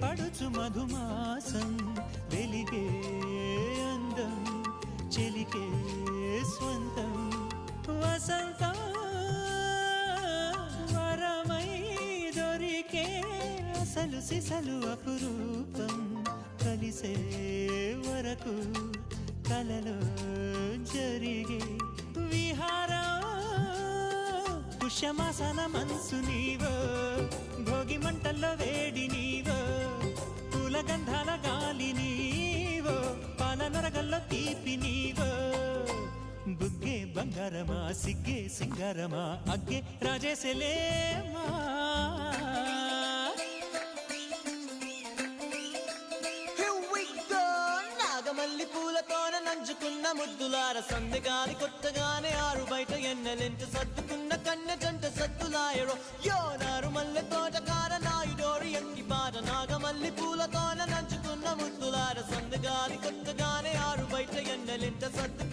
పడుచు మధుమాసం వెలిగే అందం చెలికే స్వంతం వసంతం వరమై దొరికే అసలు సిసలు అపురూపం కలిసే వరకు కలలో జరిగే విహారం పుష్యమాసన మనసు నీవో భోగి మంటల్లో వేడి నీవో పూల గంధాల గాలి నీవో పాల నొరగల్లో తీపి నీవో బుగ్గే బంగారమా సిగ్గే సింగారమా అగ్గే రాజేసెలేమా మల్లి పూలతోన నంచుకున్న ముద్దులార సందెగాని కొత్తగానే ఆరు బయట ఎన్నెలెంట సర్దుకున్న కన్నె జంట సత్తులాయరో యోనారు మల్లె తోటకార నాయుడోరు ఎంకి పాట నాగమల్లి పూలతోన నంచుకున్న ముద్దులార సందెగాని కొత్తగానే ఆరు బయట ఎన్నెలెంట సర్దు